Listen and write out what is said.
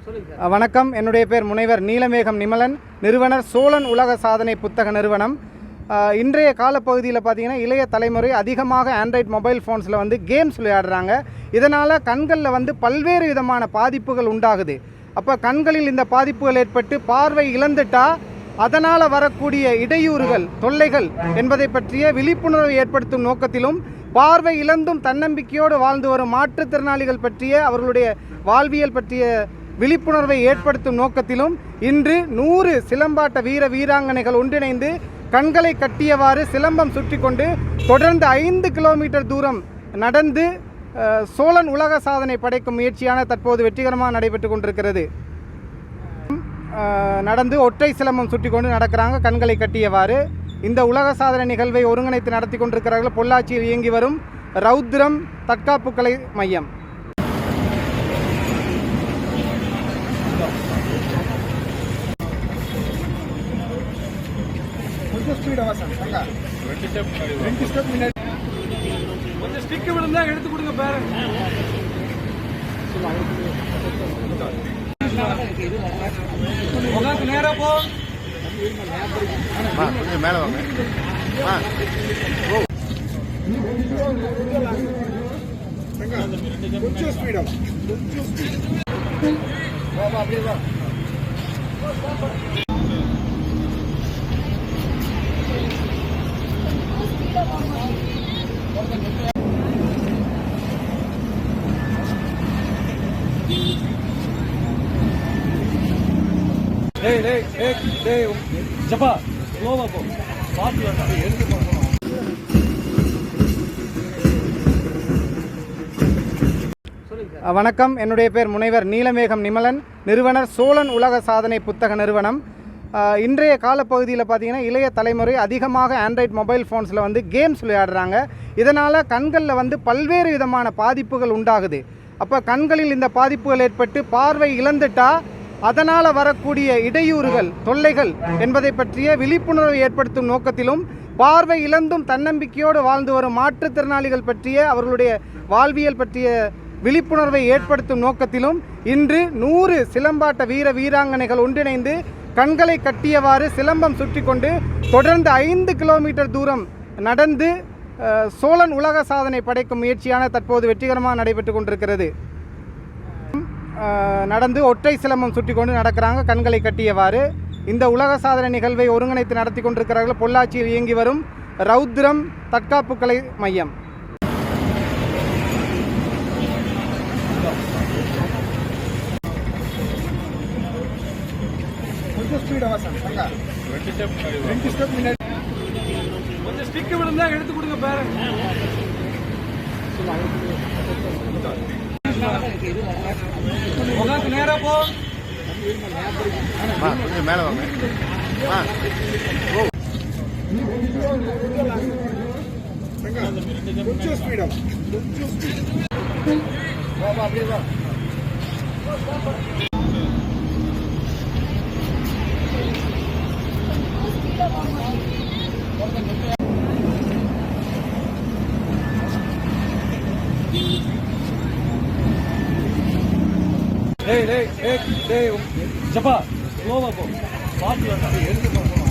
வணக்கம். என்னுடைய பேர் முனைவர் நீலமேகம் நிமலன், நிறுவனர் சோழன் உலக சாதனை புத்தக நிறுவனம். இன்றைய காலப்பகுதியில் பார்த்திங்கன்னா இளைய தலைமுறை அதிகமாக ஆண்ட்ராய்ட் மொபைல் ஃபோன்ஸில் கேம்ஸ் விளையாடுறாங்க. இதனால் கண்களில் பல்வேறு விதமான பாதிப்புகள் உண்டாகுது. அப்போ கண்களில் இந்த பாதிப்புகள் ஏற்பட்டு பார்வை இழந்துட்டா அதனால் வரக்கூடிய இடையூறுகள், தொல்லைகள் என்பதை பற்றிய விழிப்புணர்வை ஏற்படுத்தும் நோக்கத்திலும், பார்வை இழந்தும் தன்னம்பிக்கையோடு வாழ்ந்து வரும் மாற்றுத்திறனாளிகள் பற்றிய அவர்களுடைய வாழ்வியல் பற்றிய விழிப்புணர்வை ஏற்படுத்தும் நோக்கத்திலும் இன்று 100 சிலம்பாட்ட வீராங்கனைகள் ஒன்றிணைந்து கண்களை கட்டியவாறு சிலம்பம் சுற்றி கொண்டு தொடர்ந்து 5 கிலோமீட்டர் தூரம் நடந்து சோழன் உலக சாதனை படைக்கும் முயற்சியான தற்போது வெற்றிகரமாக நடைபெற்று கொண்டிருக்கிறது. நடந்து ஒற்றை சிலம்பம் சுற்றி கொண்டு நடக்கிறாங்க கண்களை கட்டியவாறு. இந்த உலக சாதனை நிகழ்வை ஒருங்கிணைத்து நடத்தி கொண்டிருக்கிறார்கள் பொள்ளாச்சியில் இயங்கி வரும் ரௌத்ரம் தற்காப்பு கலை மையம். கொஞ்சம் ஸ்டிக் விழுந்தா எடுத்து கொடுங்க பாரு. உனக்கு நேரா போ. கொஞ்சம் மேல வாங்க. கொஞ்சம் ஸ்பீடா வா. அப்படியே வா. ஜப்பா ஸ்லோவா போ. பாத்து எடுத்து போகணும். வணக்கம். என்னுடைய பேர் முனைவர் நீலமேகம் நிமலன், நிறுவனர் சோழன் உலக சாதனை புத்தக நிறுவனம். இன்றைய காலப்பகுதியில் பார்த்திங்கன்னா இளைய தலைமுறை அதிகமாக ஆண்ட்ராய்ட் மொபைல் ஃபோன்ஸில் கேம்ஸ் விளையாடுறாங்க. இதனால் கண்களில் பல்வேறு விதமான பாதிப்புகள் உண்டாகுது. அப்போ கண்களில் இந்த பாதிப்புகள் ஏற்பட்டு பார்வை இழந்துட்டா அதனால் வரக்கூடிய இடையூறுகள், தொல்லைகள் என்பதை பற்றிய விழிப்புணர்வை ஏற்படுத்தும் நோக்கத்திலும், பார்வை இழந்தும் தன்னம்பிக்கையோடு வாழ்ந்து வரும் மாற்றுத்திறனாளிகள் பற்றிய அவர்களுடைய வாழ்வியல் பற்றிய விழிப்புணர்வை ஏற்படுத்தும் நோக்கத்திலும் இன்று 100 சிலம்பாட்ட வீராங்கனைகள் ஒன்றிணைந்து கண்களை கட்டியவாறு சிலம்பம் சுற்றி கொண்டு தொடர்ந்து 5 கிலோமீட்டர் தூரம் நடந்து சோழன் உலக சாதனை படைக்கும் முயற்சியான தற்போது வெற்றிகரமாக நடைபெற்று கொண்டிருக்கிறது. நடந்து ஒற்றை சிலம்பம் சுற்றி கொண்டு நடக்கிறாங்க கண்களை கட்டியவாறு. இந்த உலக சாதனை நிகழ்வை ஒருங்கிணைத்து நடத்தி கொண்டிருக்கிறார்கள் பொள்ளாச்சியில் இயங்கி வரும் ரௌத்ரம் தற்காப்பு கலை மையம். கொஞ்சம் ஸ்டிக் விழுந்தா எடுத்து கொடுங்க பாரு. உனக்கு நேரா போ. கொஞ்சம் மேல வாங்க. கொஞ்சம் ஸ்பீடா வா. அப்படியே வா. ஜப்பா ஸ்லோவா போ. பாத்து எடுத்து போகணும்.